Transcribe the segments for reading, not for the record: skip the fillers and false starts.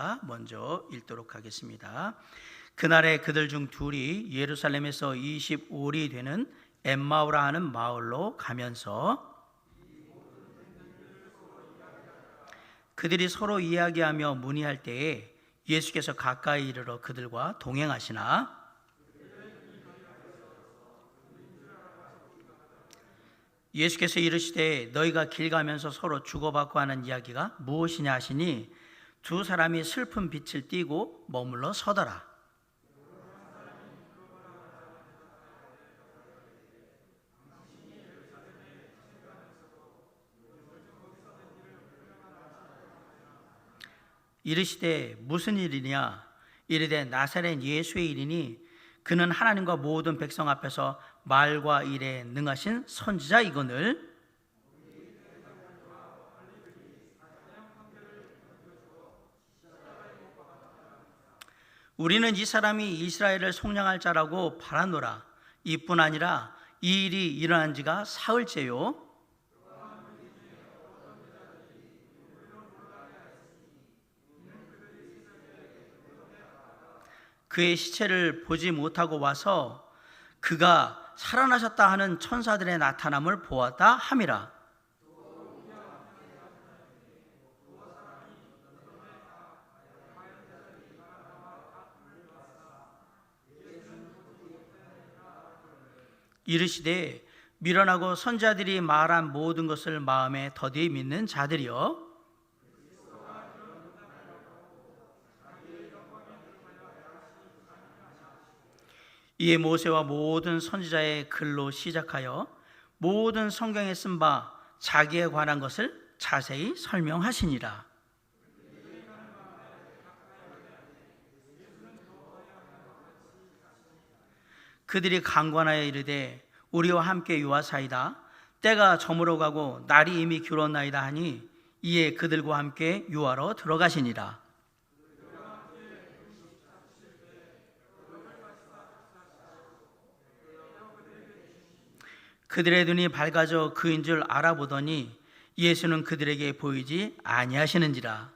제가 먼저 읽도록 하겠습니다. 그날에 그들 중 둘이 예루살렘에서 25리 되는 엠마오라 하는 마을로 가면서 그들이 서로 이야기하며 문의할 때에 예수께서 가까이 이르러 그들과 동행하시나 예수께서 이르시되 너희가 길 가면서 서로 주고받고 하는 이야기가 무엇이냐 하시니 두 사람이 슬픈 빛을 띠고 머물러 서더라. 이르시되 무슨 일이냐 이르되 나사렛 예수의 일이니 그는 하나님과 모든 백성 앞에서 말과 일에 능하신 선지자이거늘 우리는 이 사람이 이스라엘을 속량할 자라고 바라노라. 이뿐 아니라 이 일이 일어난 지가 사흘째요 그의 시체를 보지 못하고 와서 그가 살아나셨다 하는 천사들의 나타남을 보았다 함이라. 이르시되 미련하고 선지자들이 말한 모든 것을 마음에 더디 믿는 자들이여 이에 모세와 모든 선지자의 글로 시작하여 모든 성경에 쓴 바 자기에 관한 것을 자세히 설명하시니라. 그들이 강권하여 이르되 우리와 함께 유하사이다. 때가 저물어 가고 날이 이미 길었나이다 하니 이에 그들과 함께 유하로 들어가시니라. 그들의 눈이 밝아져 그인 줄 알아보더니 예수는 그들에게 보이지 아니하시는지라.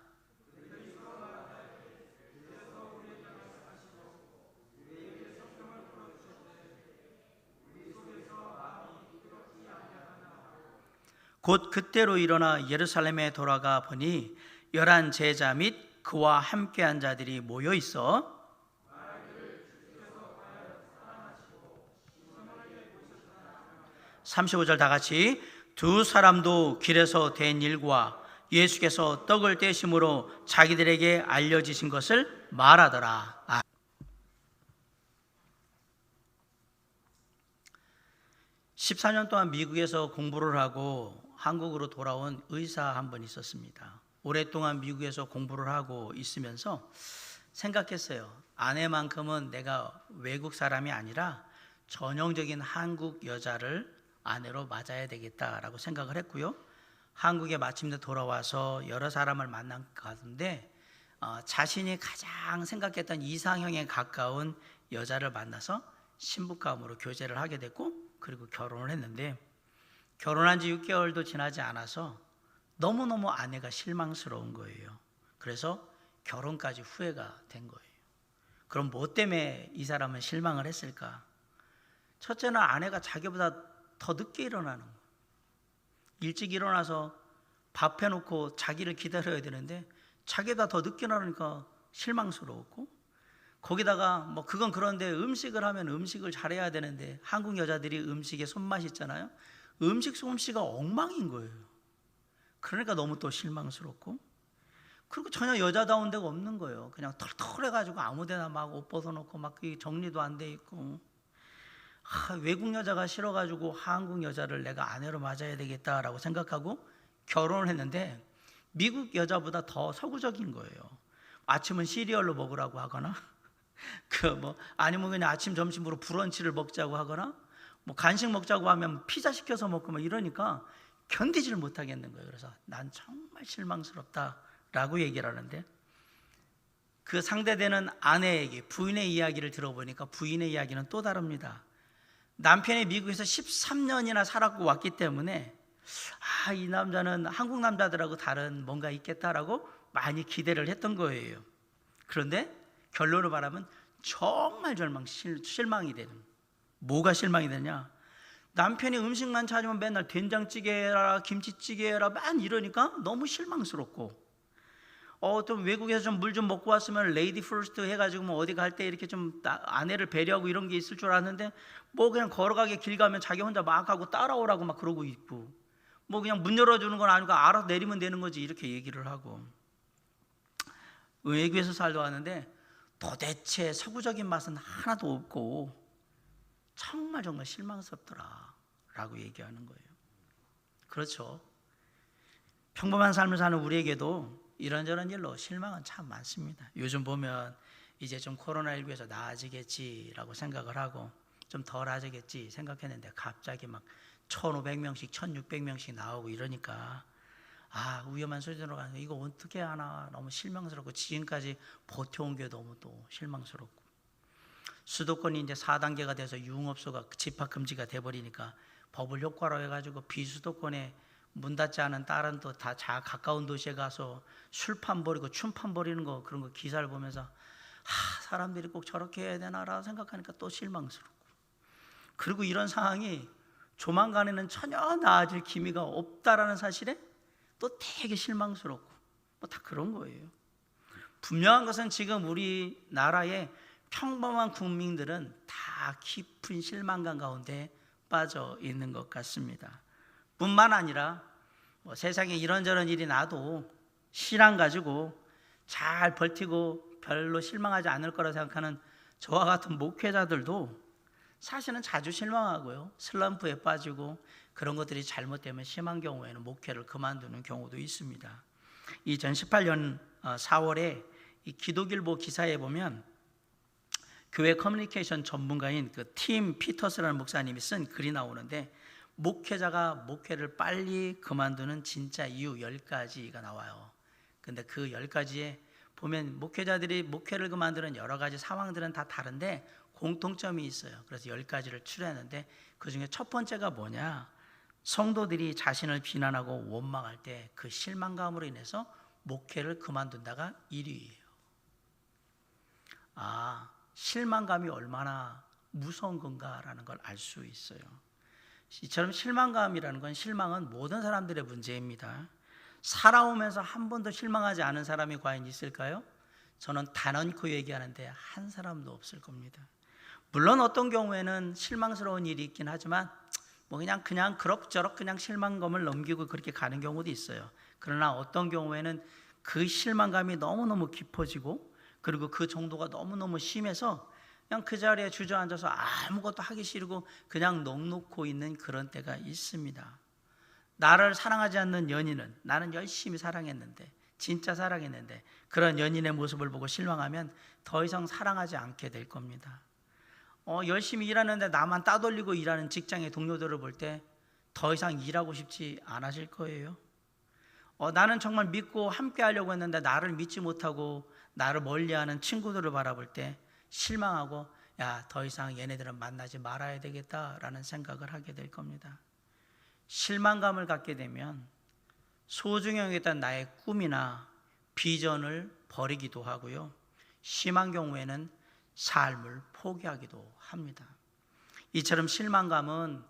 곧 그때로 일어나 예루살렘에 돌아가 보니 11 제자 및 그와 함께한 자들이 모여 있어 35절 다 같이 두 사람도 길에서 된 일과 예수께서 떡을 떼심으로 자기들에게 알려지신 것을 말하더라. 14년 동안 미국에서 공부를 하고 한국으로 돌아온 의사 한 분 있었습니다. 오랫동안 미국에서 공부를 하고 있으면서 생각했어요. 아내만큼은 내가 외국 사람이 아니라 전형적인 한국 여자를 아내로 맞아야 되겠다라고 생각을 했고요. 한국에 마침내 돌아와서 여러 사람을 만난 가운데 자신이 가장 생각했던 이상형에 가까운 여자를 만나서 신부감으로 교제를 하게 됐고 그리고 결혼을 했는데 결혼한 지 6개월도 지나지 않아서 너무너무 아내가 실망스러운 거예요. 그래서 결혼까지 후회가 된 거예요. 그럼 뭐 때문에 이 사람은 실망을 했을까? 첫째는 아내가 자기보다 더 늦게 일어나는 거예요. 일찍 일어나서 밥 해놓고 자기를 기다려야 되는데 자기보다 더 늦게 일어나니까 실망스러웠고 거기다가 뭐 그건 그런데 음식을 하면 음식을 잘해야 되는데 한국 여자들이 음식에 손맛이 있잖아요. 음식 솜씨가 엉망인 거예요. 그러니까 너무 또 실망스럽고 그리고 전혀 여자다운 데가 없는 거예요. 그냥 털털해가지고 아무데나 막 옷 벗어놓고 막 정리도 안 돼 있고 외국 여자가 싫어가지고 한국 여자를 내가 아내로 맞아야 되겠다라고 생각하고 결혼을 했는데 미국 여자보다 더 서구적인 거예요. 아침은 시리얼로 먹으라고 하거나 아니면 그냥 아침 점심으로 브런치를 먹자고 하거나 뭐 간식 먹자고 하면 피자 시켜서 먹고 막 이러니까 견디지를 못하겠는 거예요. 그래서 난 정말 실망스럽다라고 얘기를 하는데 그 상대되는 아내에게 부인의 이야기를 들어보니까 부인의 이야기는 또 다릅니다. 남편이 미국에서 13년이나 살았고 왔기 때문에 이 남자는 한국 남자들하고 다른 뭔가 있겠다라고 많이 기대를 했던 거예요. 그런데 결론을 말하면 정말 실망이 되는. 뭐가 실망이 되냐? 남편이 음식만 찾으면 맨날 된장찌개 해라, 김치찌개 해라 만 이러니까 너무 실망스럽고, 좀 외국에서 좀 물 좀 먹고 왔으면 레이디 퍼스트 해가지고 뭐 어디 갈 때 이렇게 좀 아내를 배려하고 이런 게 있을 줄 알았는데, 뭐 그냥 걸어가게 길 가면 자기 혼자 막 하고 따라오라고 막 그러고 있고, 뭐 그냥 문 열어주는 건 아니고 알아서 내리면 되는 거지 이렇게 얘기를 하고. 외국에서 살다 왔는데 도대체 서구적인 맛은 하나도 없고 정말 실망스럽더라 라고 얘기하는 거예요. 그렇죠. 평범한 삶을 사는 우리에게도 이런저런 일로 실망은 참 많습니다. 요즘 보면 이제 좀 코로나19에서 나아지겠지라고 생각을 하고 좀 덜하겠지 생각했는데 갑자기 막 1,500명씩 1,600명씩 나오고 이러니까 위험한 수준으로 가는 거 이거 어떻게 하나 너무 실망스럽고, 지금까지 버텨온 게 너무 또 실망스럽고, 수도권이 이제 4단계가 돼서 유흥업소가 집합금지가 돼버리니까 법을 효과로 해가지고 비수도권에 문 닫지 않은 다른 또 다 가까운 도시에 가서 술판 버리고 춤판 버리는 거, 그런 거 기사를 보면서 사람들이 꼭 저렇게 해야 되나라 생각하니까 또 실망스럽고, 그리고 이런 상황이 조만간에는 전혀 나아질 기미가 없다라는 사실에 또 되게 실망스럽고, 뭐 다 그런 거예요. 분명한 것은 지금 우리나라의 평범한 국민들은 다 깊은 실망감 가운데 빠져 있는 것 같습니다. 뿐만 아니라 뭐 세상에 이런저런 일이 나도 신앙 가지고 잘 버티고 별로 실망하지 않을 거라 생각하는 저와 같은 목회자들도 사실은 자주 실망하고요, 슬럼프에 빠지고, 그런 것들이 잘못되면 심한 경우에는 목회를 그만두는 경우도 있습니다. 2018년 4월에 이 기독일보 기사에 보면 교회 커뮤니케이션 전문가인 그 팀 피터스라는 목사님이 쓴 글이 나오는데, 목회자가 목회를 빨리 그만두는 진짜 이유 10가지가 나와요. 근데 그 10가지에 보면 목회자들이 목회를 그만두는 여러 가지 상황들은 다 다른데 공통점이 있어요. 그래서 10가지를 추려했는데 그 중에 첫 번째가 뭐냐? 성도들이 자신을 비난하고 원망할 때 그 실망감으로 인해서 목회를 그만둔다가 1위예요. 실망감이 얼마나 무서운 건가라는 걸 알 수 있어요. 이처럼 실망감이라는 건, 실망은 모든 사람들의 문제입니다. 살아오면서 한 번도 실망하지 않은 사람이 과연 있을까요? 저는 단언코 얘기하는데 한 사람도 없을 겁니다. 물론 어떤 경우에는 실망스러운 일이 있긴 하지만 뭐 그냥 그럭저럭 그냥 실망감을 넘기고 그렇게 가는 경우도 있어요. 그러나 어떤 경우에는 그 실망감이 너무너무 깊어지고, 그리고 그 정도가 너무너무 심해서 그냥 그 자리에 주저앉아서 아무것도 하기 싫고 그냥 넋놓고 있는 그런 때가 있습니다. 나를 사랑하지 않는 연인은, 나는 열심히 사랑했는데, 진짜 사랑했는데 그런 연인의 모습을 보고 실망하면 더 이상 사랑하지 않게 될 겁니다. 열심히 일하는데 나만 따돌리고 일하는 직장의 동료들을 볼 때 더 이상 일하고 싶지 않으실 거예요. 나는 정말 믿고 함께 하려고 했는데 나를 믿지 못하고 나를 멀리하는 친구들을 바라볼 때 실망하고, 더 이상 얘네들은 만나지 말아야 되겠다라는 생각을 하게 될 겁니다. 실망감을 갖게 되면 소중히 여겼던 나의 꿈이나 비전을 버리기도 하고요, 심한 경우에는 삶을 포기하기도 합니다. 이처럼 실망감은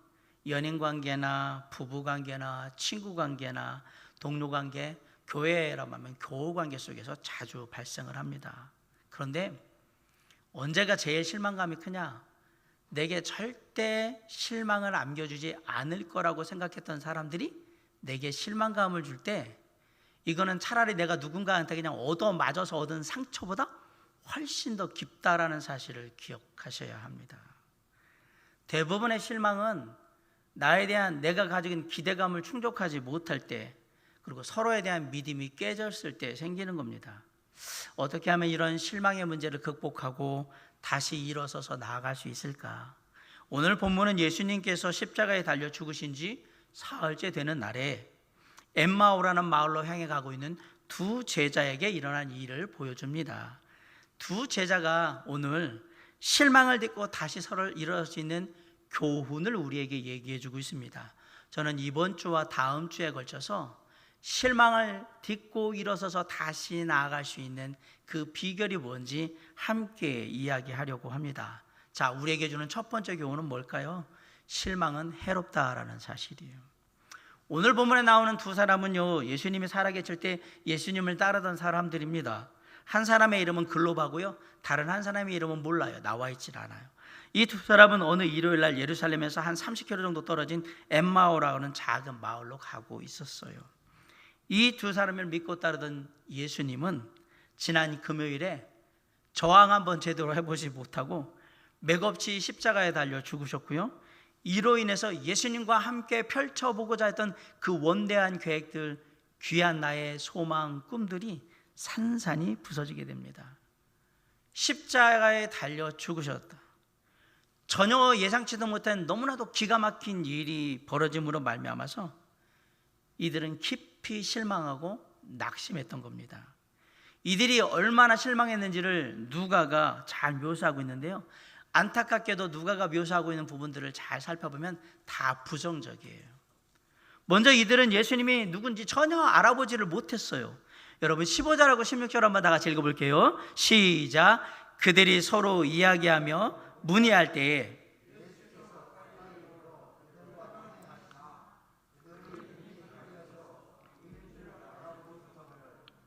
연인관계나 부부관계나 친구관계나 동료관계, 교회라고 하면 교우관계 속에서 자주 발생을 합니다. 그런데 언제가 제일 실망감이 크냐? 내게 절대 실망을 안겨주지 않을 거라고 생각했던 사람들이 내게 실망감을 줄 때, 이거는 차라리 내가 누군가한테 그냥 얻어맞아서 얻은 상처보다 훨씬 더 깊다라는 사실을 기억하셔야 합니다. 대부분의 실망은 나에 대한 내가 가진 기대감을 충족하지 못할 때, 그리고 서로에 대한 믿음이 깨졌을 때 생기는 겁니다. 어떻게 하면 이런 실망의 문제를 극복하고 다시 일어서서 나아갈 수 있을까? 오늘 본문은 예수님께서 십자가에 달려 죽으신 지 사흘째 되는 날에 엠마오라는 마을로 향해 가고 있는 두 제자에게 일어난 일을 보여줍니다. 두 제자가 오늘 실망을 딛고 다시 서로를 일어설 수 있는 교훈을 우리에게 얘기해 주고 있습니다. 저는 이번 주와 다음 주에 걸쳐서 실망을 딛고 일어서서 다시 나아갈 수 있는 그 비결이 뭔지 함께 이야기하려고 합니다. 자, 우리에게 주는 첫 번째 교훈은 뭘까요? 실망은 해롭다라는 사실이에요. 오늘 본문에 나오는 두 사람은요, 예수님이 살아계실 때 예수님을 따르던 사람들입니다. 한 사람의 이름은 글로바고요, 다른 한 사람의 이름은 몰라요. 나와 있질 않아요. 이 두 사람은 어느 일요일 날 예루살렘에서 한 30km 정도 떨어진 엠마오라고 하는 작은 마을로 가고 있었어요. 이 두 사람을 믿고 따르던 예수님은 지난 금요일에 저항 한번 제대로 해보지 못하고 맥없이 십자가에 달려 죽으셨고요, 이로 인해서 예수님과 함께 펼쳐보고자 했던 그 원대한 계획들, 귀한 나의 소망, 꿈들이 산산이 부서지게 됩니다. 십자가에 달려 죽으셨다. 전혀 예상치도 못한 너무나도 기가 막힌 일이 벌어짐으로 말미암아서 이들은 깊이 실망하고 낙심했던 겁니다. 이들이 얼마나 실망했는지를 누가가 잘 묘사하고 있는데요, 안타깝게도 누가가 묘사하고 있는 부분들을 잘 살펴보면 다 부정적이에요. 먼저 이들은 예수님이 누군지 전혀 알아보지를 못했어요. 여러분 15절하고 16절 한번 다 같이 읽어볼게요. 시작. 그들이 서로 이야기하며 문의할 때에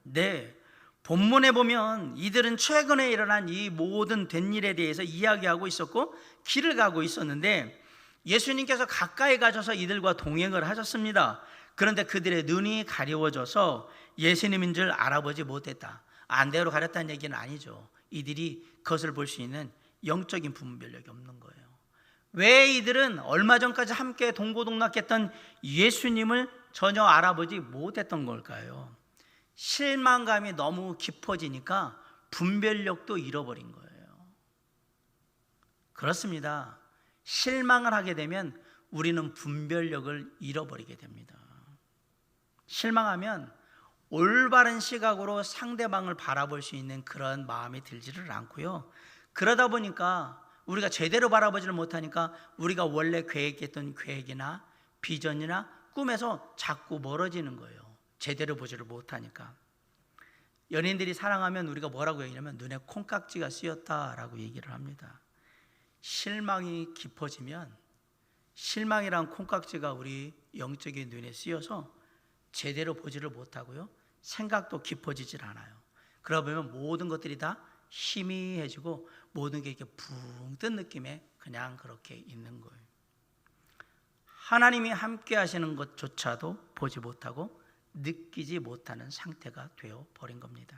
네, 본문에 보면 이들은 최근에 일어난 이 모든 된 일에 대해서 이야기하고 있었고 길을 가고 있었는데 예수님께서 가까이 가셔서 이들과 동행을 하셨습니다. 그런데 그들의 눈이 가려워져서 예수님인 줄 알아보지 못했다. 안대로 가렸다는 얘기는 아니죠. 이들이 그것을 볼 수 있는 영적인 분별력이 없는 거예요. 왜 이들은 얼마 전까지 함께 동고동락했던 예수님을 전혀 알아보지 못했던 걸까요? 실망감이 너무 깊어지니까 분별력도 잃어버린 거예요. 그렇습니다. 실망을 하게 되면 우리는 분별력을 잃어버리게 됩니다. 실망하면 올바른 시각으로 상대방을 바라볼 수 있는 그런 마음이 들지를 않고요, 그러다 보니까 우리가 제대로 바라보지를 못하니까 우리가 원래 계획했던 계획이나 비전이나 꿈에서 자꾸 멀어지는 거예요. 제대로 보지를 못하니까. 연인들이 사랑하면 우리가 뭐라고 얘기하냐면 눈에 콩깍지가 씌었다라고 얘기를 합니다. 실망이 깊어지면 실망이란 콩깍지가 우리 영적인 눈에 씌어서 제대로 보지를 못하고요, 생각도 깊어지질 않아요. 그러다 보면 모든 것들이 다 희미해지고 모든 게 이렇게 붕 뜬 느낌에 그냥 그렇게 있는 거예요. 하나님이 함께 하시는 것조차도 보지 못하고 느끼지 못하는 상태가 되어 버린 겁니다.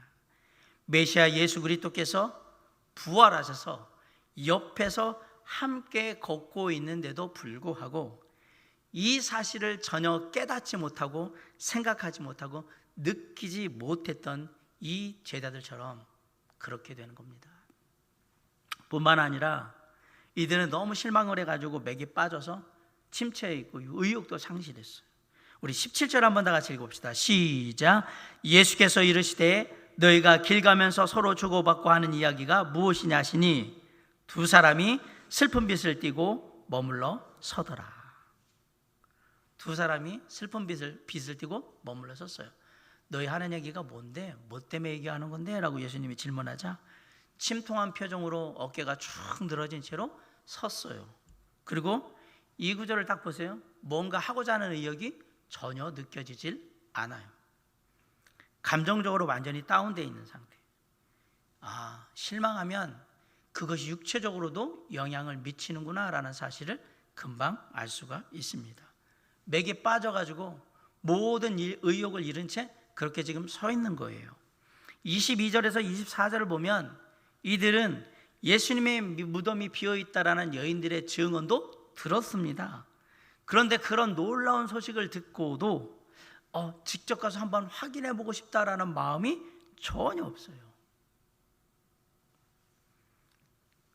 메시아 예수 그리스도께서 부활하셔서 옆에서 함께 걷고 있는데도 불구하고 이 사실을 전혀 깨닫지 못하고 생각하지 못하고 느끼지 못했던 이 제자들처럼 그렇게 되는 겁니다. 뿐만 아니라 이들은 너무 실망을 해가지고 맥이 빠져서 침체해 있고 의욕도 상실했어요. 우리 17절 한번 다 같이 읽읍시다. 시작. 예수께서 이르시되 너희가 길 가면서 서로 주고받고 하는 이야기가 무엇이냐 하시니 두 사람이 슬픈 빛을 띠고 머물러 서더라. 두 사람이 슬픈 빛을 띠고 머물러 섰어요. 너희 하는 얘기가 뭔데? 뭐 때문에 얘기하는 건데? 라고 예수님이 질문하자 침통한 표정으로 어깨가 쭉 늘어진 채로 섰어요. 그리고 이 구절을 딱 보세요. 뭔가 하고자 하는 의욕이 전혀 느껴지질 않아요. 감정적으로 완전히 다운되어 있는 상태. 실망하면 그것이 육체적으로도 영향을 미치는구나 라는 사실을 금방 알 수가 있습니다. 맥에 빠져가지고 모든 의욕을 잃은 채 그렇게 지금 서 있는 거예요. 22절에서 24절을 보면 이들은 예수님의 무덤이 비어있다라는 여인들의 증언도 들었습니다. 그런데 그런 놀라운 소식을 듣고도 직접 가서 한번 확인해 보고 싶다라는 마음이 전혀 없어요.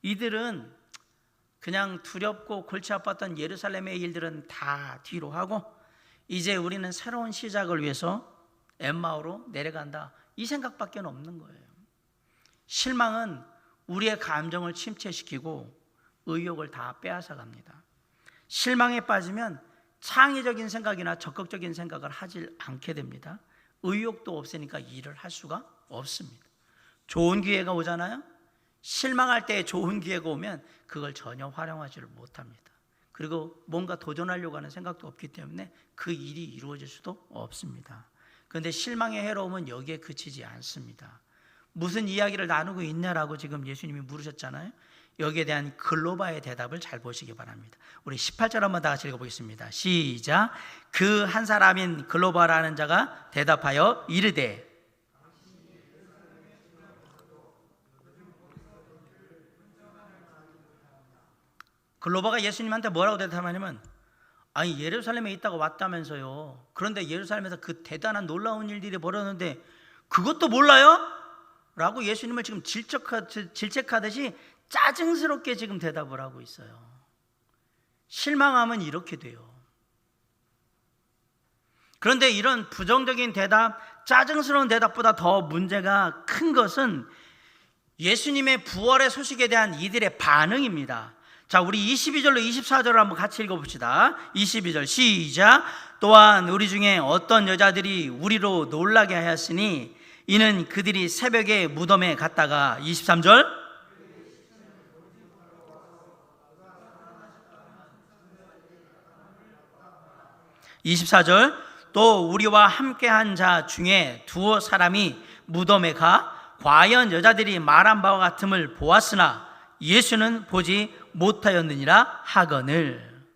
이들은 그냥 두렵고 골치 아팠던 예루살렘의 일들은 다 뒤로 하고 이제 우리는 새로운 시작을 위해서 엠마오로 내려간다, 이 생각밖에 없는 거예요. 실망은 우리의 감정을 침체시키고 의욕을 다 빼앗아 갑니다. 실망에 빠지면 창의적인 생각이나 적극적인 생각을 하질 않게 됩니다. 의욕도 없으니까 일을 할 수가 없습니다. 좋은 기회가 오잖아요. 실망할 때 좋은 기회가 오면 그걸 전혀 활용하지를 못합니다. 그리고 뭔가 도전하려고 하는 생각도 없기 때문에 그 일이 이루어질 수도 없습니다. 그런데 실망의 해로움은 여기에 그치지 않습니다. 무슨 이야기를 나누고 있냐라고 지금 예수님이 물으셨잖아요. 여기에 대한 글로바의 대답을 잘 보시기 바랍니다. 우리 18절 한번 다 같이 읽어보겠습니다. 시작. 그 한 사람인 글로바라는 자가 대답하여 이르되, 글로바가 예수님한테 뭐라고 대답하냐면, 아니 예루살렘에 있다가 왔다면서요. 그런데 예루살렘에서 그 대단한 놀라운 일들이 벌어졌는데 그것도 몰라요? 라고 예수님을 지금 질책하듯이 짜증스럽게 지금 대답을 하고 있어요. 실망하면 이렇게 돼요. 그런데 이런 부정적인 대답, 짜증스러운 대답보다 더 문제가 큰 것은 예수님의 부활의 소식에 대한 이들의 반응입니다. 자, 우리 22절로 24절을 한번 같이 읽어봅시다. 22절 시작. 또한 우리 중에 어떤 여자들이 우리로 놀라게 하였으니 이는 그들이 새벽에 무덤에 갔다가 23절 24절 또 우리와 함께한 자 중에 두어 사람이 무덤에 가 과연 여자들이 말한 바와 같음을 보았으나 예수는 보지 못하였느니라 하거늘.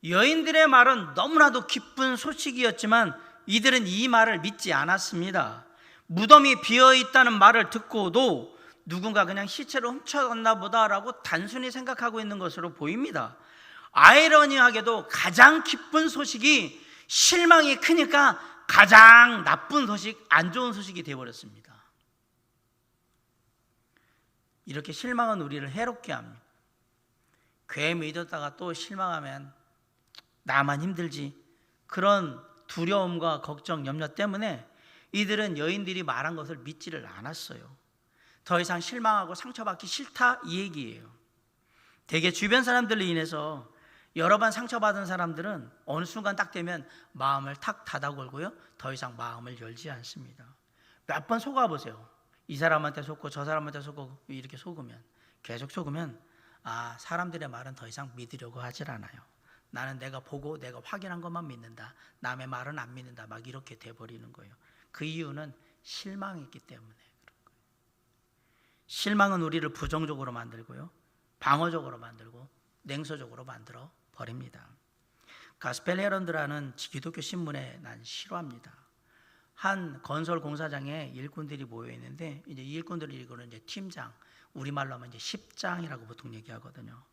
여인들의 말은 너무나도 기쁜 소식이었지만 이들은 이 말을 믿지 않았습니다. 무덤이 비어있다는 말을 듣고도 누군가 그냥 시체를 훔쳐갔나 보다라고 단순히 생각하고 있는 것으로 보입니다. 아이러니하게도 가장 기쁜 소식이 실망이 크니까 가장 나쁜 소식, 안 좋은 소식이 되어버렸습니다. 이렇게 실망은 우리를 해롭게 합니다. 괜히 믿었다가 또 실망하면 나만 힘들지, 그런 두려움과 걱정, 염려 때문에 이들은 여인들이 말한 것을 믿지를 않았어요. 더 이상 실망하고 상처받기 싫다 이 얘기예요. 대개 주변 들로 인해서 여러 번 상처받은 사람들은 어느 순간 딱 되면 마음을 탁 닫아걸고요, 더 이상 마음을 열지 않습니다. 몇 번 속아보세요. 이 사람한테 속고 저 사람한테 속고 이렇게 속으면, 계속 속으면 사람들의 말은 더 이상 믿으려고 하질 않아요. 나는 내가 보고 내가 확인한 것만 믿는다, 남의 말은 안 믿는다, 막 이렇게 돼버리는 거예요. 그 이유는 실망했기 때문에 그런 거예요. 실망은 우리를 부정적으로 만들고요, 방어적으로 만들고 냉소적으로 만들어 버립니다. 가스펠 헤런드라는 기독교 신문에 난 싫어합니다. 한 건설 공사장에 일꾼들이 모여 있는데, 이제 이 일꾼들을 이거는 이제 팀장, 우리말로 하면 이제 10장이라고 보통 얘기하거든요.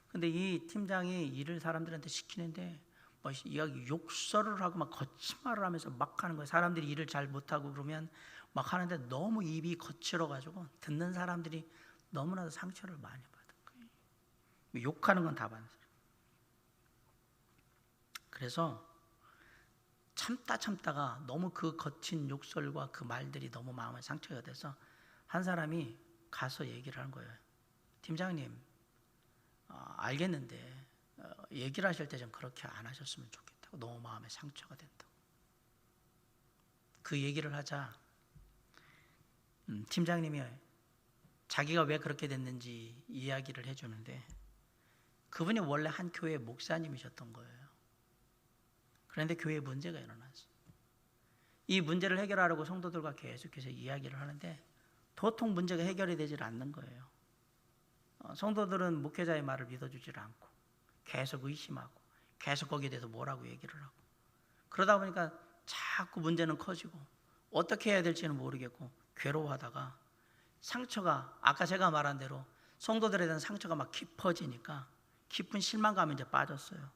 근데 이 팀장이 일을 사람들한테 시키는데 뭐 이야기 욕설을 하고 막 거짓말을 하면서 막 하는 거예요. 사람들이 일을 잘 못하고 그러면 막 하는데 너무 입이 거칠어 가지고 듣는 사람들이 너무나도 상처를 많이 받은 거예요. 욕하는 건 다 받는 사람. 그래서 참다가 너무 그 거친 욕설과 그 말들이 너무 마음에 상처가 돼서 한 사람이 가서 얘기를 한 거예요. 팀장님, 알겠는데 얘기를 하실 때 좀 그렇게 안 하셨으면 좋겠다고, 너무 마음에 상처가 된다고. 그 얘기를 하자 팀장님이 자기가 왜 그렇게 됐는지 이야기를 해주는데, 그분이 원래 한 교회 목사님이셨던 거예요. 그런데 교회에 문제가 일어났어요. 이 문제를 해결하려고 성도들과 계속해서 이야기를 하는데 도통 문제가 해결이 되질 않는 거예요. 성도들은 목회자의 말을 믿어주질 않고 계속 의심하고 계속 거기에 대해서 뭐라고 얘기를 하고, 그러다 보니까 자꾸 문제는 커지고 어떻게 해야 될지는 모르겠고 괴로워하다가 상처가, 아까 제가 말한 대로 성도들에 대한 상처가 막 깊어지니까 깊은 실망감에 이제 빠졌어요.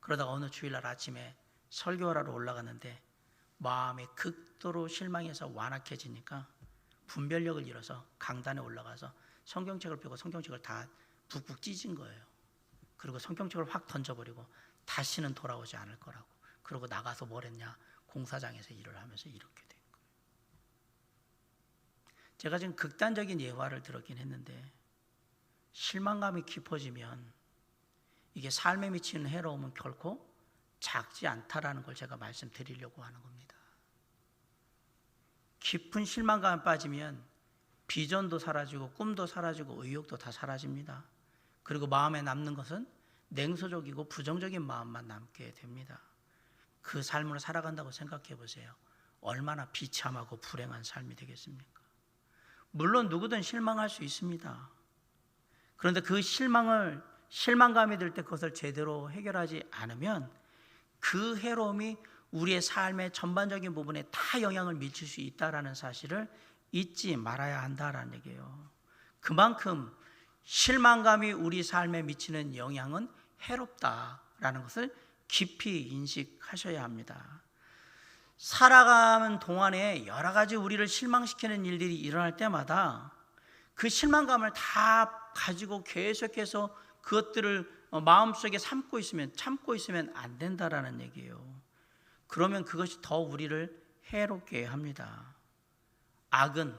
그러다가 어느 주일날 아침에 설교하러 올라갔는데 마음이 극도로 실망해서 완악해지니까 분별력을 잃어서 강단에 올라가서 성경책을 펴고 성경책을 다 북북 찢은 거예요. 그리고 성경책을 확 던져버리고 다시는 돌아오지 않을 거라고. 그러고 나가서 뭘 했냐, 공사장에서 일을 하면서 이렇게 된 거예요. 제가 지금 극단적인 예화를 들었긴 했는데, 실망감이 깊어지면 이게 삶에 미치는 해로움은 결코 작지 않다라는 걸 제가 말씀드리려고 하는 겁니다. 깊은 실망감에 빠지면 비전도 사라지고 꿈도 사라지고 의욕도 다 사라집니다. 그리고 마음에 남는 것은 냉소적이고 부정적인 마음만 남게 됩니다. 그 삶을 살아간다고 생각해 보세요. 얼마나 비참하고 불행한 삶이 되겠습니까? 물론 누구든 실망할 수 있습니다. 그런데 그 실망감이 들 때 그것을 제대로 해결하지 않으면 그 해로움이 우리의 삶의 전반적인 부분에 다 영향을 미칠 수 있다는 사실을 잊지 말아야 한다는 얘기예요. 그만큼 실망감이 우리 삶에 미치는 영향은 해롭다라는 것을 깊이 인식하셔야 합니다. 살아가는 동안에 여러 가지 우리를 실망시키는 일들이 일어날 때마다 그 실망감을 다 가지고 계속해서 그것들을 마음속에 참고 있으면 안 된다라는 얘기예요. 그러면 그것이 더 우리를 해롭게 합니다. 악은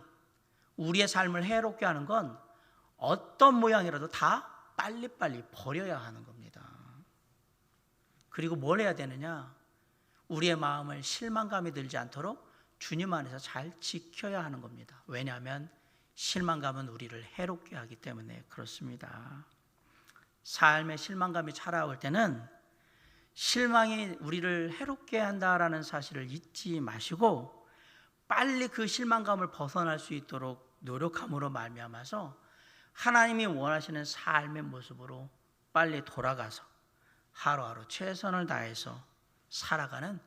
우리의 삶을 해롭게 하는 건 어떤 모양이라도 다 빨리빨리 버려야 하는 겁니다. 그리고 뭘 해야 되느냐? 우리의 마음을 실망감이 들지 않도록 주님 안에서 잘 지켜야 하는 겁니다. 왜냐하면 실망감은 우리를 해롭게 하기 때문에 그렇습니다. 삶에 실망감이 찾아올 때는 실망이 우리를 해롭게 한다라는 사실을 잊지 마시고 빨리 그 실망감을 벗어날 수 있도록 노력함으로 말미암아서 하나님이 원하시는 삶의 모습으로 빨리 돌아가서 하루하루 최선을 다해서 살아가는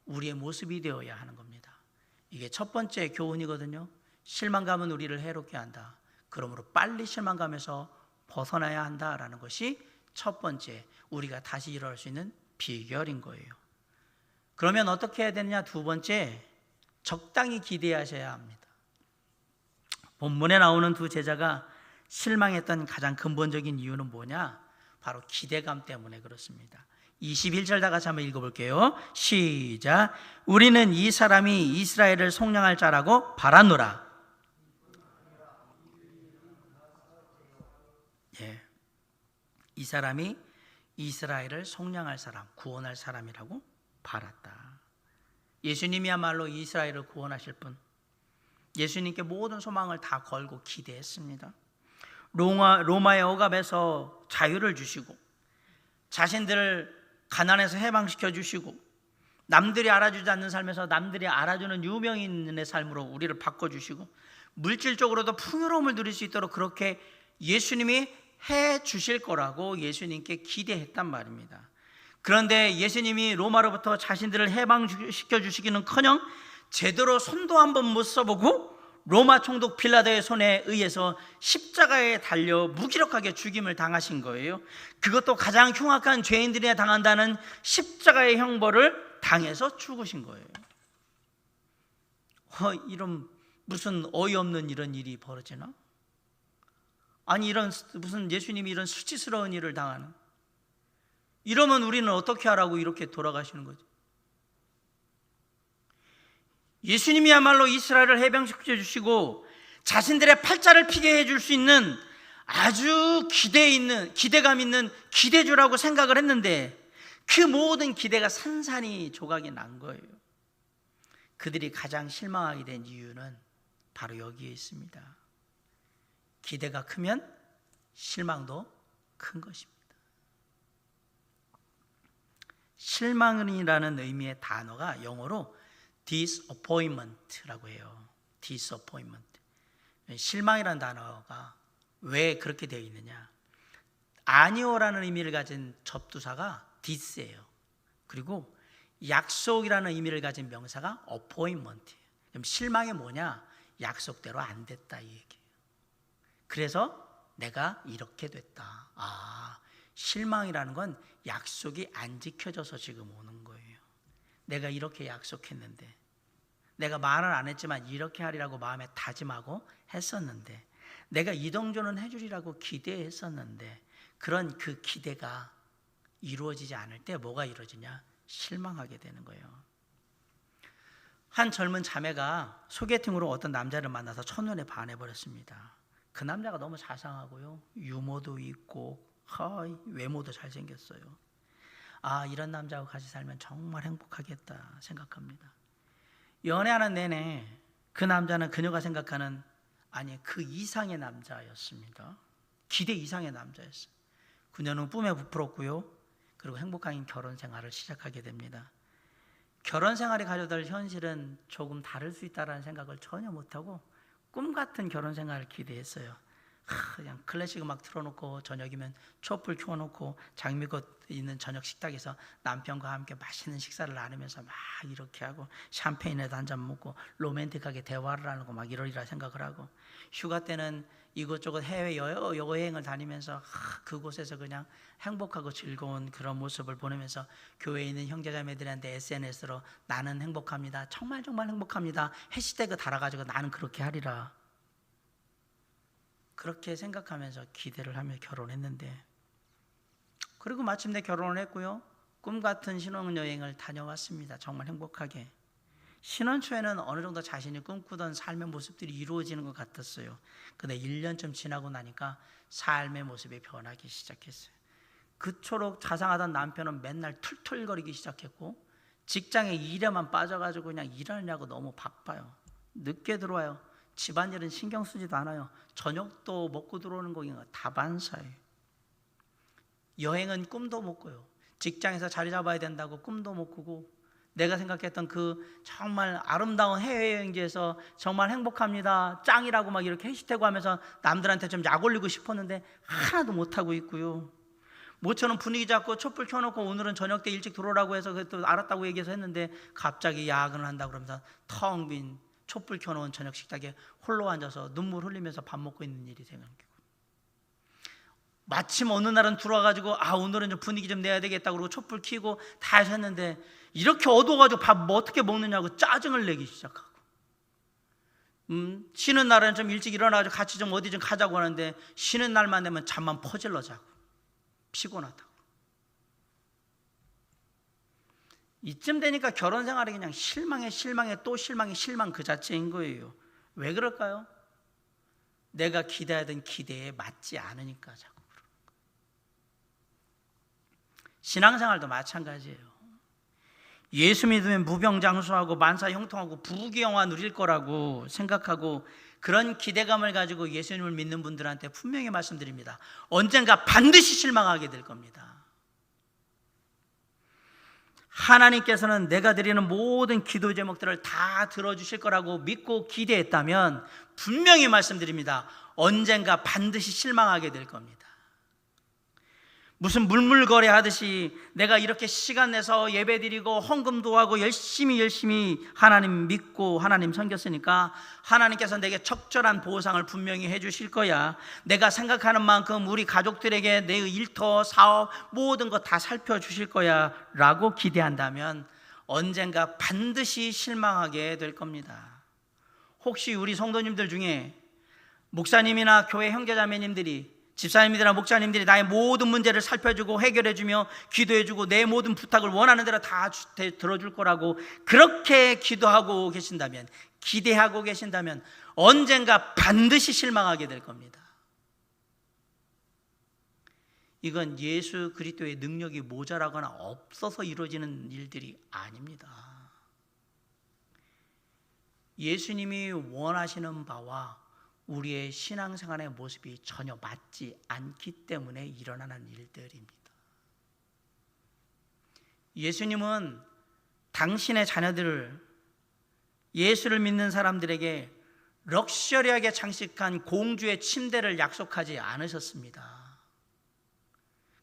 우리의 모습이 되어야 하는 겁니다. 이게 첫 번째 교훈이거든요. 실망감은 우리를 해롭게 한다. 그러므로 빨리 실망감에서 벗어나야 한다라는 것이 첫 번째 우리가 다시 일어날 수 있는 비결인 거예요. 그러면 어떻게 해야 되느냐? 두 번째, 적당히 기대하셔야 합니다. 본문에 나오는 두 제자가 실망했던 가장 근본적인 이유는 뭐냐? 바로 기대감 때문에 그렇습니다. 21절 다 같이 한번 읽어볼게요. 시작. 우리는 이 사람이 이스라엘을 속량할 자라고 바라노라. 예, 이 사람이 이스라엘을 속량할 사람, 구원할 사람이라고 바랐다. 예수님이야말로 이스라엘을 구원하실 분, 예수님께 모든 소망을 다 걸고 기대했습니다. 로마의 억압에서 자유를 주시고 자신들을 가난에서 해방시켜 주시고 남들이 알아주지 않는 삶에서 남들이 알아주는 유명인의 삶으로 우리를 바꿔주시고 물질적으로도 풍요로움을 누릴 수 있도록 그렇게 예수님이 해 주실 거라고 예수님께 기대했단 말입니다. 그런데 예수님이 로마로부터 자신들을 해방시켜 주시기는커녕 제대로 손도 한번 못 써보고 로마 총독 빌라도의 손에 의해서 십자가에 달려 무기력하게 죽임을 당하신 거예요. 그것도 가장 흉악한 죄인들이 당한다는 십자가의 형벌을 당해서 죽으신 거예요. 이런 무슨 어이없는 이런 일이 벌어지나? 아니 이런 무슨 예수님이 이런 수치스러운 일을 당하는, 이러면 우리는 어떻게 하라고 이렇게 돌아가시는 거죠? 예수님이야말로 이스라엘을 해방시켜 주시고 자신들의 팔자를 피게 해줄 수 있는 아주 기대감 있는 기대주라고 생각을 했는데 그 모든 기대가 산산이 조각이 난 거예요. 그들이 가장 실망하게 된 이유는 바로 여기에 있습니다. 기대가 크면 실망도 큰 것입니다. 실망이라는 의미의 단어가 영어로 disappointment라고 해요. disappointment. 실망이라는 단어가 왜 그렇게 되어 있느냐? 아니오라는 의미를 가진 접두사가 this예요. 그리고 약속이라는 의미를 가진 명사가 appointment예요. 그럼 실망이 뭐냐? 약속대로 안 됐다 이 얘기예요. 그래서 내가 이렇게 됐다. 실망이라는 건 약속이 안 지켜져서 지금 오는 거예요. 내가 이렇게 약속했는데, 내가 말을 안 했지만 이렇게 하리라고 마음에 다짐하고 했었는데, 내가 이 정도는 해주리라고 기대했었는데 그런 그 기대가 이루어지지 않을 때 뭐가 이루어지냐? 실망하게 되는 거예요. 한 젊은 자매가 소개팅으로 어떤 남자를 만나서 첫눈에 반해버렸습니다. 그 남자가 너무 자상하고요, 유머도 있고 외모도 잘생겼어요. 아, 이런 남자하고 같이 살면 정말 행복하겠다 생각합니다. 연애하는 내내 그 남자는 그녀가 생각하는, 아니 그 이상의 남자였습니다. 기대 이상의 남자였어요. 그녀는 꿈에 부풀었고요. 그리고 행복한 결혼 생활을 시작하게 됩니다. 결혼 생활이 가져다 줄 현실은 조금 다를 수 있다는 생각을 전혀 못하고 꿈 같은 결혼 생활을 기대했어요. 그냥 클래식 음악 틀어놓고 저녁이면 촛불 켜놓고 장미꽃 있는 저녁 식탁에서 남편과 함께 맛있는 식사를 나누면서 막 이렇게 하고 샴페인에도 한잔 먹고 로맨틱하게 대화를 나누고 막 이러리라 생각을 하고, 휴가 때는 이곳저곳 해외 여행을 다니면서 그곳에서 그냥 행복하고 즐거운 그런 모습을 보내면서 교회에 있는 형제자매들한테 SNS로 나는 행복합니다, 정말 정말 행복합니다 해시태그 달아가지고 나는 그렇게 하리라, 그렇게 생각하면서 기대를 하며 결혼했는데, 그리고 마침내 결혼을 했고요. 꿈같은 신혼여행을 다녀왔습니다. 정말 행복하게. 신혼 초에는 어느 정도 자신이 꿈꾸던 삶의 모습들이 이루어지는 것 같았어요. 근데 1년쯤 지나고 나니까 삶의 모습이 변하기 시작했어요. 그토록 자상하던 남편은 맨날 툴툴거리기 시작했고, 직장에 일에만 빠져가지고 그냥 일하느냐고 너무 바빠요. 늦게 들어와요. 집안일은 신경 쓰지도 않아요. 저녁도 먹고 들어오는 거 다반사예요. 여행은 꿈도 못 꿔요. 직장에서 자리 잡아야 된다고 꿈도 못 꾸고, 내가 생각했던 그 정말 아름다운 해외여행지에서 정말 행복합니다, 짱이라고 막 이렇게 해시태그 하면서 남들한테 좀 약 올리고 싶었는데 하나도 못하고 있고요. 모처럼 분위기 잡고 촛불 켜놓고 오늘은 저녁 때 일찍 들어오라고 해서 또 알았다고 얘기해서 했는데 갑자기 야근을 한다고 그러면서 텅 빈 촛불 켜놓은 저녁 식탁에 홀로 앉아서 눈물 흘리면서 밥 먹고 있는 일이 생각나고, 마침 어느 날은 들어와가지고 오늘은 좀 분위기 좀 내야 되겠다 그러고 촛불 켜고 다 해서 했는데 이렇게 어두워가지고 밥 뭐 어떻게 먹느냐고 짜증을 내기 시작하고, 쉬는 날은 좀 일찍 일어나가지고 같이 좀 어디 좀 가자고 하는데 쉬는 날만 되면 잠만 퍼질러 자고 피곤하다고. 이쯤 되니까 결혼 생활이 그냥 실망에 또 실망에 실망 그 자체인 거예요. 왜 그럴까요? 내가 기대하던 기대에 맞지 않으니까 자꾸 그런 거예요. 신앙생활도 마찬가지예요. 예수 믿으면 무병장수하고 만사 형통하고 부귀영화 누릴 거라고 생각하고 그런 기대감을 가지고 예수님을 믿는 분들한테 분명히 말씀드립니다. 언젠가 반드시 실망하게 될 겁니다. 하나님께서는 내가 드리는 모든 기도 제목들을 다 들어주실 거라고 믿고 기대했다면 분명히 말씀드립니다. 언젠가 반드시 실망하게 될 겁니다. 무슨 물물거래 하듯이 내가 이렇게 시간 내서 예배 드리고 헌금도 하고 열심히 하나님 믿고 하나님 섬겼으니까 하나님께서 내게 적절한 보상을 분명히 해주실 거야, 내가 생각하는 만큼 우리 가족들에게 내 일터 사업 모든 거 다 살펴주실 거야 라고 기대한다면 언젠가 반드시 실망하게 될 겁니다. 혹시 우리 성도님들 중에 목사님이나 교회 형제자매님들이, 집사님들이나 목사님들이 나의 모든 문제를 살펴주고 해결해주며 기도해주고 내 모든 부탁을 원하는 대로 다 들어줄 거라고 그렇게 기도하고 계신다면, 기대하고 계신다면 언젠가 반드시 실망하게 될 겁니다. 이건 예수 그리스도의 능력이 모자라거나 없어서 이루어지는 일들이 아닙니다. 예수님이 원하시는 바와 우리의 신앙생활의 모습이 전혀 맞지 않기 때문에 일어나는 일들입니다. 예수님은 당신의 자녀들을, 예수를 믿는 사람들에게 럭셔리하게 장식한 공주의 침대를 약속하지 않으셨습니다.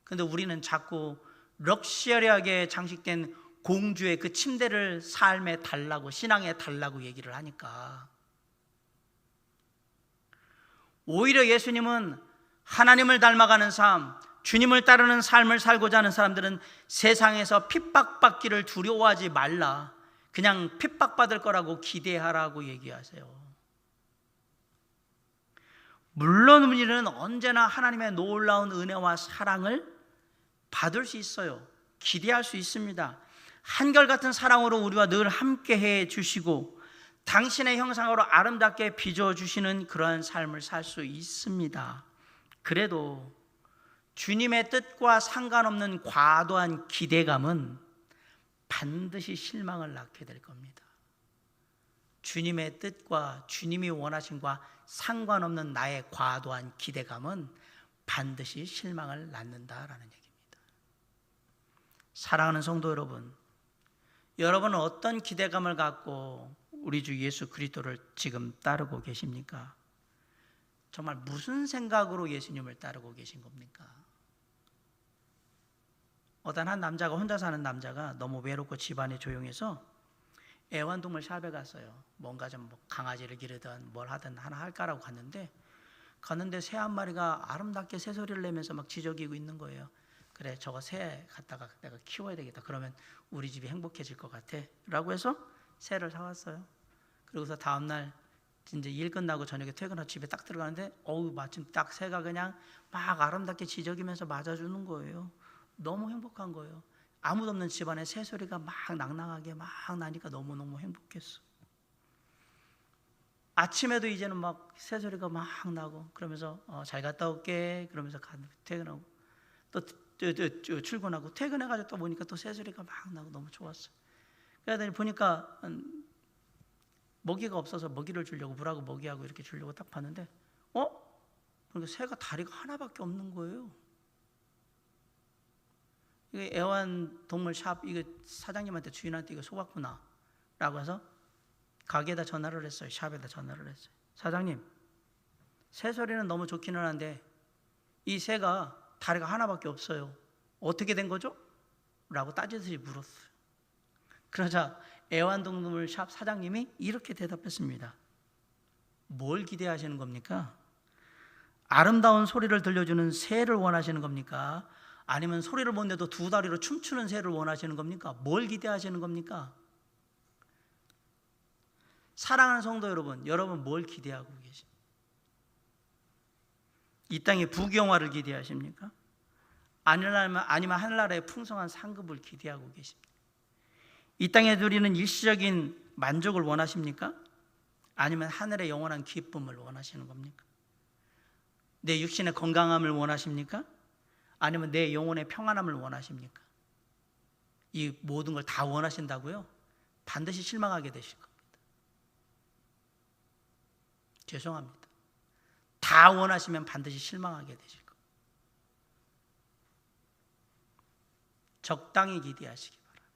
그런데 우리는 자꾸 럭셔리하게 장식된 공주의 그 침대를 삶에 달라고, 신앙에 달라고 얘기를 하니까 오히려 예수님은 하나님을 닮아가는 삶, 주님을 따르는 삶을 살고자 하는 사람들은 세상에서 핍박받기를 두려워하지 말라, 그냥 핍박받을 거라고 기대하라고 얘기하세요. 물론 우리는 언제나 하나님의 놀라운 은혜와 사랑을 받을 수 있어요. 기대할 수 있습니다. 한결같은 사랑으로 우리와 늘 함께해 주시고 당신의 형상으로 아름답게 빚어주시는 그러한 삶을 살 수 있습니다. 그래도 주님의 뜻과 상관없는 과도한 기대감은 반드시 실망을 낳게 될 겁니다. 주님의 뜻과 주님이 원하심과 상관없는 나의 과도한 기대감은 반드시 실망을 낳는다라는 얘기입니다. 사랑하는 성도 여러분, 여러분은 어떤 기대감을 갖고 우리 주 예수 그리스도를 지금 따르고 계십니까? 정말 무슨 생각으로 예수님을 따르고 계신 겁니까? 어떤 한 남자가, 혼자 사는 남자가 너무 외롭고 집안이 조용해서 애완동물 샵에 갔어요. 뭔가 좀 강아지를 기르든 뭘 하든 하나 할까라고 갔는데 새 한 마리가 아름답게 새소리를 내면서 막 지저귀고 있는 거예요. 그래, 저거 새 갖다가 내가 키워야 되겠다. 그러면 우리 집이 행복해질 것 같아 라고 해서 새를 사왔어요. 그러고서 다음날 이제 일 끝나고 저녁에 퇴근하고 집에 딱 들어가는데 마침 딱 새가 그냥 막 아름답게 지저귀면서 맞아주는 거예요. 너무 행복한 거예요. 아무도 없는 집안에 새소리가 막 낭낭하게 막 나니까 너무너무 행복했어. 아침에도 이제는 막 새소리가 막 나고 그러면서 잘 갔다 올게 그러면서 퇴근하고 또 출근하고 퇴근해가지고 또 보니까 또 새소리가 막 나고 너무 좋았어. 그러더니 보니까 먹이가 없어서 먹이를 주려고 물하고 먹이하고 이렇게 주려고 딱 봤는데 그러니까 새가 다리가 하나밖에 없는 거예요. 이게 애완동물 샵 이거 사장님한테 주인한테 이거 속았구나 라고 해서 가게에다 전화를 했어요. 샵에다 전화를 했어요. 사장님, 새소리는 너무 좋기는 한데 이 새가 다리가 하나밖에 없어요. 어떻게 된 거죠? 라고 따지듯이 물었어요. 그러자 애완동물 샵 사장님이 이렇게 대답했습니다. 뭘 기대하시는 겁니까? 아름다운 소리를 들려주는 새를 원하시는 겁니까? 아니면 소리를 못 내도 두 다리로 춤추는 새를 원하시는 겁니까? 뭘 기대하시는 겁니까? 사랑하는 성도 여러분, 여러분 뭘 기대하고 계십니까? 이 땅의 부귀영화를 기대하십니까? 아니면 하늘나라의 풍성한 상급을 기대하고 계십니까? 이 땅에 누리는 일시적인 만족을 원하십니까? 아니면 하늘의 영원한 기쁨을 원하시는 겁니까? 내 육신의 건강함을 원하십니까? 아니면 내 영혼의 평안함을 원하십니까? 이 모든 걸 다 원하신다고요? 반드시 실망하게 되실 겁니다. 죄송합니다. 다 원하시면 반드시 실망하게 되실 겁니다. 적당히 기대하시기 바랍니다.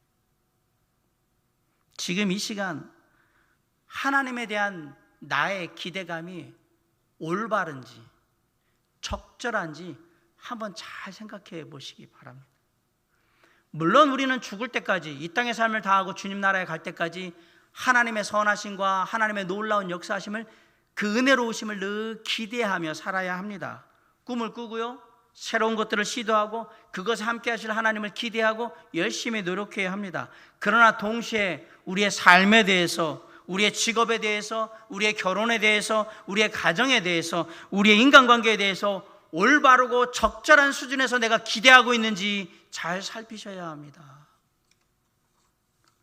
지금 이 시간 하나님에 대한 나의 기대감이 올바른지 적절한지 한번 잘 생각해 보시기 바랍니다. 물론 우리는 죽을 때까지 이 땅의 삶을 다하고 주님 나라에 갈 때까지 하나님의 선하심과 하나님의 놀라운 역사하심을 그 은혜로우심을 늘 기대하며 살아야 합니다. 꿈을 꾸고요, 새로운 것들을 시도하고 그것에 함께 하실 하나님을 기대하고 열심히 노력해야 합니다. 그러나 동시에 우리의 삶에 대해서, 우리의 직업에 대해서, 우리의 결혼에 대해서, 우리의 가정에 대해서, 우리의 인간관계에 대해서 올바르고 적절한 수준에서 내가 기대하고 있는지 잘 살피셔야 합니다.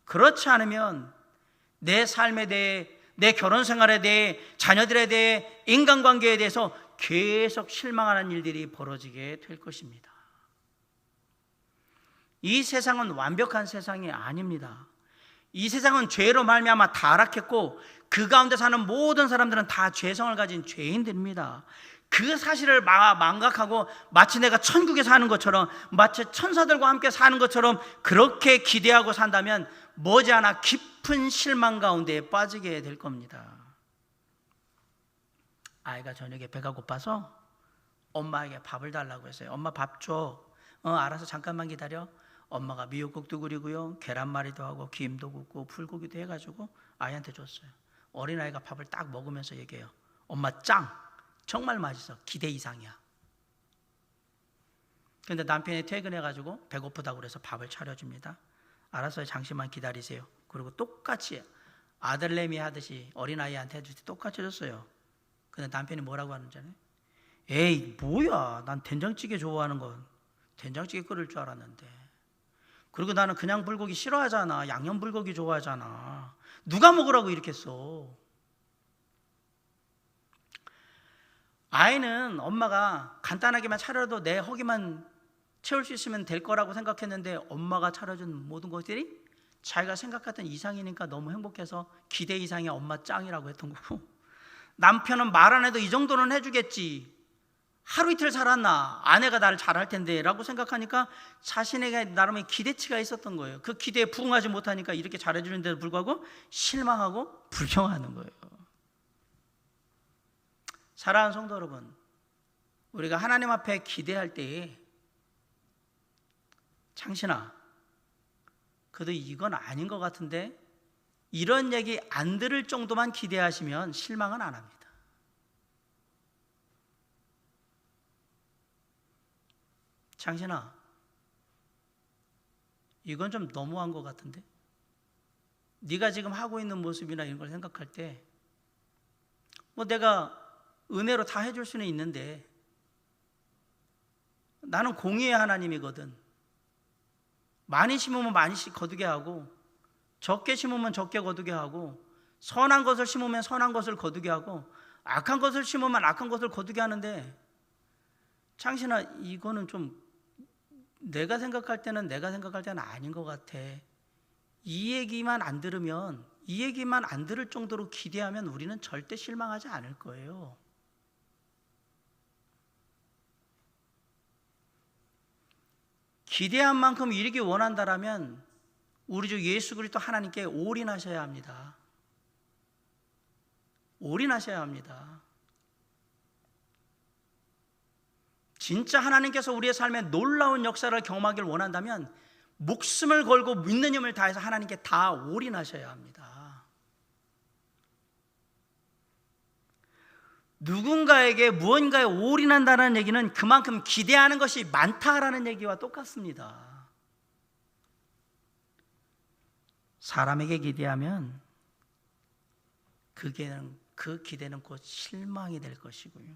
그렇지 않으면 내 삶에 대해, 내 결혼 생활에 대해, 자녀들에 대해, 인간관계에 대해서 계속 실망하는 일들이 벌어지게 될 것입니다. 이 세상은 완벽한 세상이 아닙니다. 이 세상은 죄로 말미암아 타락했고 그 가운데 사는 모든 사람들은 다 죄성을 가진 죄인들입니다. 그 사실을 망각하고 마치 내가 천국에 사는 것처럼, 마치 천사들과 함께 사는 것처럼 그렇게 기대하고 산다면 머지않아 깊은 실망 가운데 빠지게 될 겁니다. 아이가 저녁에 배가 고파서 엄마에게 밥을 달라고 했어요. 엄마 밥 줘. 알아서 잠깐만 기다려. 엄마가 미역국도 끓이고요, 계란말이도 하고 김도 굽고 불고기도 해가지고 아이한테 줬어요. 어린아이가 밥을 딱 먹으면서 얘기해요. 엄마 짱! 정말 맛있어. 기대 이상이야. 그런데 남편이 퇴근해가지고 배고프다고 그래서 밥을 차려줍니다. 알았어요. 잠시만 기다리세요. 그리고 똑같이 아들내미 하듯이 어린아이한테 해줄 때 똑같이 해줬어요. 근데 남편이 뭐라고 하는지 아세요? 에이 뭐야, 난 된장찌개 좋아하는 건 된장찌개 끓일 줄 알았는데, 그리고 나는 그냥 불고기 싫어하잖아. 양념 불고기 좋아하잖아. 누가 먹으라고 이렇게 써? 아이는 엄마가 간단하게만 차려도 내 허기만 채울 수 있으면 될 거라고 생각했는데 엄마가 차려준 모든 것들이 자기가 생각했던 이상이니까 너무 행복해서 기대 이상의 엄마 짱이라고 했던 거고, 남편은 말 안 해도 이 정도는 해주겠지, 하루 이틀 살았나 아내가 나를 잘할 텐데 라고 생각하니까 자신에게 나름의 기대치가 있었던 거예요. 그 기대에 부응하지 못하니까 이렇게 잘해주는데도 불구하고 실망하고 불평하는 거예요. 사랑하는 성도 여러분, 우리가 하나님 앞에 기대할 때에 창신아, 그래도 이건 아닌 것 같은데, 이런 얘기 안 들을 정도만 기대하시면 실망은 안 합니다. 창신아, 이건 좀 너무한 것 같은데, 네가 지금 하고 있는 모습이나 이런 걸 생각할 때 뭐 내가 은혜로 다 해줄 수는 있는데, 나는 공의의 하나님이거든. 많이 심으면 많이 거두게 하고, 적게 심으면 적게 거두게 하고, 선한 것을 심으면 선한 것을 거두게 하고, 악한 것을 심으면 악한 것을 거두게 하는데, 창신아, 이거는 좀 내가 생각할 때는 아닌 것 같아. 이 얘기만 안 들으면, 이 얘기만 안 들을 정도로 기대하면 우리는 절대 실망하지 않을 거예요. 기대한 만큼 이루기 원한다라면 우리 주 예수 그리스도 하나님께 올인하셔야 합니다. 올인하셔야 합니다. 진짜 하나님께서 우리의 삶에 놀라운 역사를 경험하길 원한다면 목숨을 걸고 믿는 힘을 다해서 하나님께 다 올인하셔야 합니다. 누군가에게 무언가에 올인한다는 얘기는 그만큼 기대하는 것이 많다라는 얘기와 똑같습니다. 사람에게 기대하면 그 기대는 곧 실망이 될 것이고요,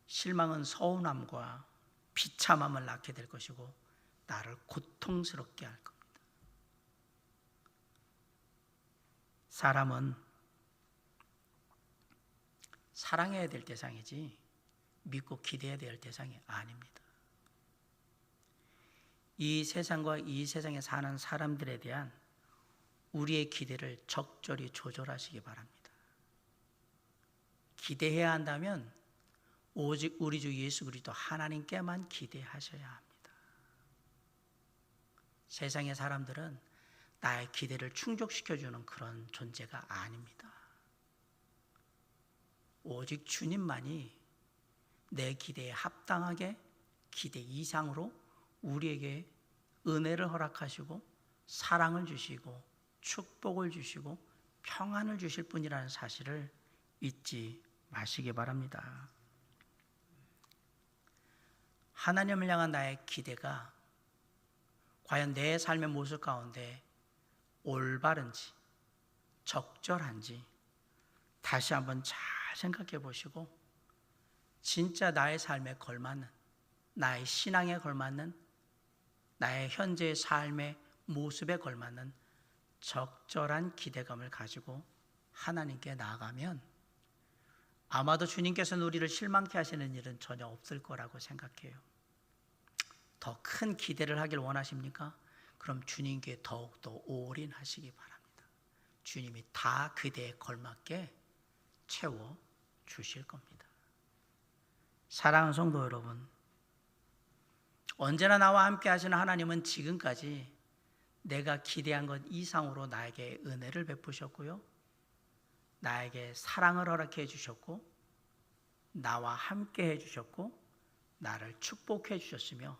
실망은 서운함과 비참함을 낳게 될 것이고 나를 고통스럽게 할 겁니다. 사람은 사랑해야 될 대상이지 믿고 기대해야 될 대상이 아닙니다. 이 세상과 이 세상에 사는 사람들에 대한 우리의 기대를 적절히 조절하시기 바랍니다. 기대해야 한다면 오직 우리 주 예수 그리스도 하나님께만 기대하셔야 합니다. 세상의 사람들은 나의 기대를 충족시켜주는 그런 존재가 아닙니다. 오직 주님만이 내 기대에 합당하게 기대 이상으로 우리에게 은혜를 허락하시고 사랑을 주시고 축복을 주시고 평안을 주실 분이라는 사실을 잊지 마시기 바랍니다. 하나님을 향한 나의 기대가 과연 내 삶의 모습 가운데 올바른지 적절한지 다시 한번 잘 생각해 보시고, 진짜 나의 삶에 걸맞는, 나의 신앙에 걸맞는, 나의 현재의 삶의 모습에 걸맞는 적절한 기대감을 가지고 하나님께 나아가면 아마도 주님께서는 우리를 실망케 하시는 일은 전혀 없을 거라고 생각해요. 더 큰 기대를 하길 원하십니까? 그럼 주님께 더욱더 올인하시기 바랍니다. 주님이 다 기대에 걸맞게 채워 주실 겁니다. 사랑하는 성도 여러분, 언제나 나와 함께 하시는 하나님은 지금까지 내가 기대한 것 이상으로 나에게 은혜를 베푸셨고요, 나에게 사랑을 허락해 주셨고, 나와 함께 해주셨고, 나를 축복해 주셨으며,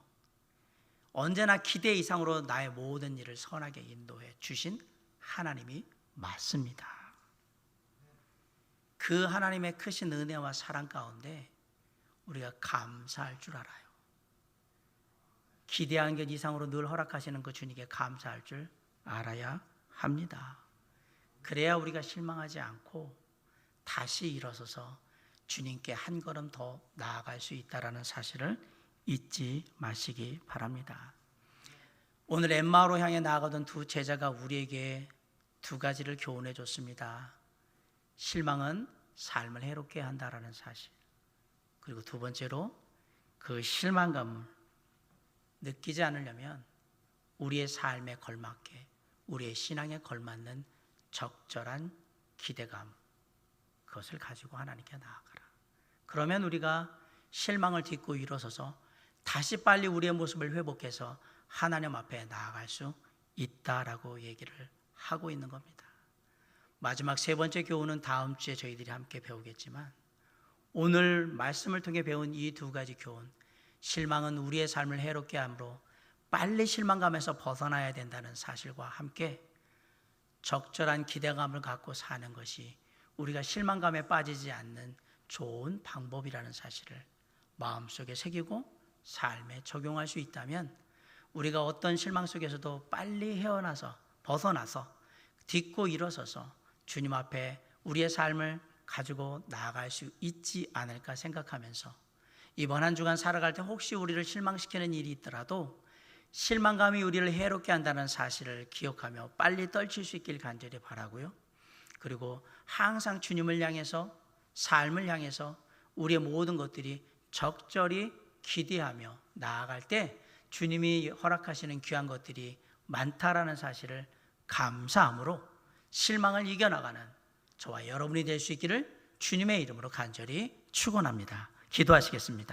언제나 기대 이상으로 나의 모든 일을 선하게 인도해 주신 하나님이 맞습니다. 그 하나님의 크신 은혜와 사랑 가운데 우리가 감사할 줄 알아요. 기대한 것 이상으로 늘 허락하시는 그 주님께 감사할 줄 알아야 합니다. 그래야 우리가 실망하지 않고 다시 일어서서 주님께 한 걸음 더 나아갈 수 있다는 사실을 잊지 마시기 바랍니다. 오늘 엠마오로 향해 나아가던 두 제자가 우리에게 두 가지를 교훈해 줬습니다. 실망은 삶을 해롭게 한다라는 사실, 그리고 두 번째로 그 실망감을 느끼지 않으려면 우리의 삶에 걸맞게, 우리의 신앙에 걸맞는 적절한 기대감, 그것을 가지고 하나님께 나아가라. 그러면 우리가 실망을 딛고 일어서서 다시 빨리 우리의 모습을 회복해서 하나님 앞에 나아갈 수 있다라고 얘기를 하고 있는 겁니다. 마지막 세 번째 교훈은 다음 주에 저희들이 함께 배우겠지만, 오늘 말씀을 통해 배운 이 두 가지 교훈, 실망은 우리의 삶을 해롭게 하므로 빨리 실망감에서 벗어나야 된다는 사실과 함께 적절한 기대감을 갖고 사는 것이 우리가 실망감에 빠지지 않는 좋은 방법이라는 사실을 마음속에 새기고 삶에 적용할 수 있다면, 우리가 어떤 실망 속에서도 빨리 헤어나서 벗어나서 딛고 일어서서 주님 앞에 우리의 삶을 가지고 나아갈 수 있지 않을까 생각하면서, 이번 한 주간 살아갈 때 혹시 우리를 실망시키는 일이 있더라도 실망감이 우리를 해롭게 한다는 사실을 기억하며 빨리 떨칠 수 있길 간절히 바라고요. 그리고 항상 주님을 향해서, 삶을 향해서 우리의 모든 것들이 적절히 기대하며 나아갈 때 주님이 허락하시는 귀한 것들이 많다라는 사실을 감사함으로 실망을 이겨나가는 저와 여러분이 될 수 있기를 주님의 이름으로 간절히 축원합니다. 기도하시겠습니다.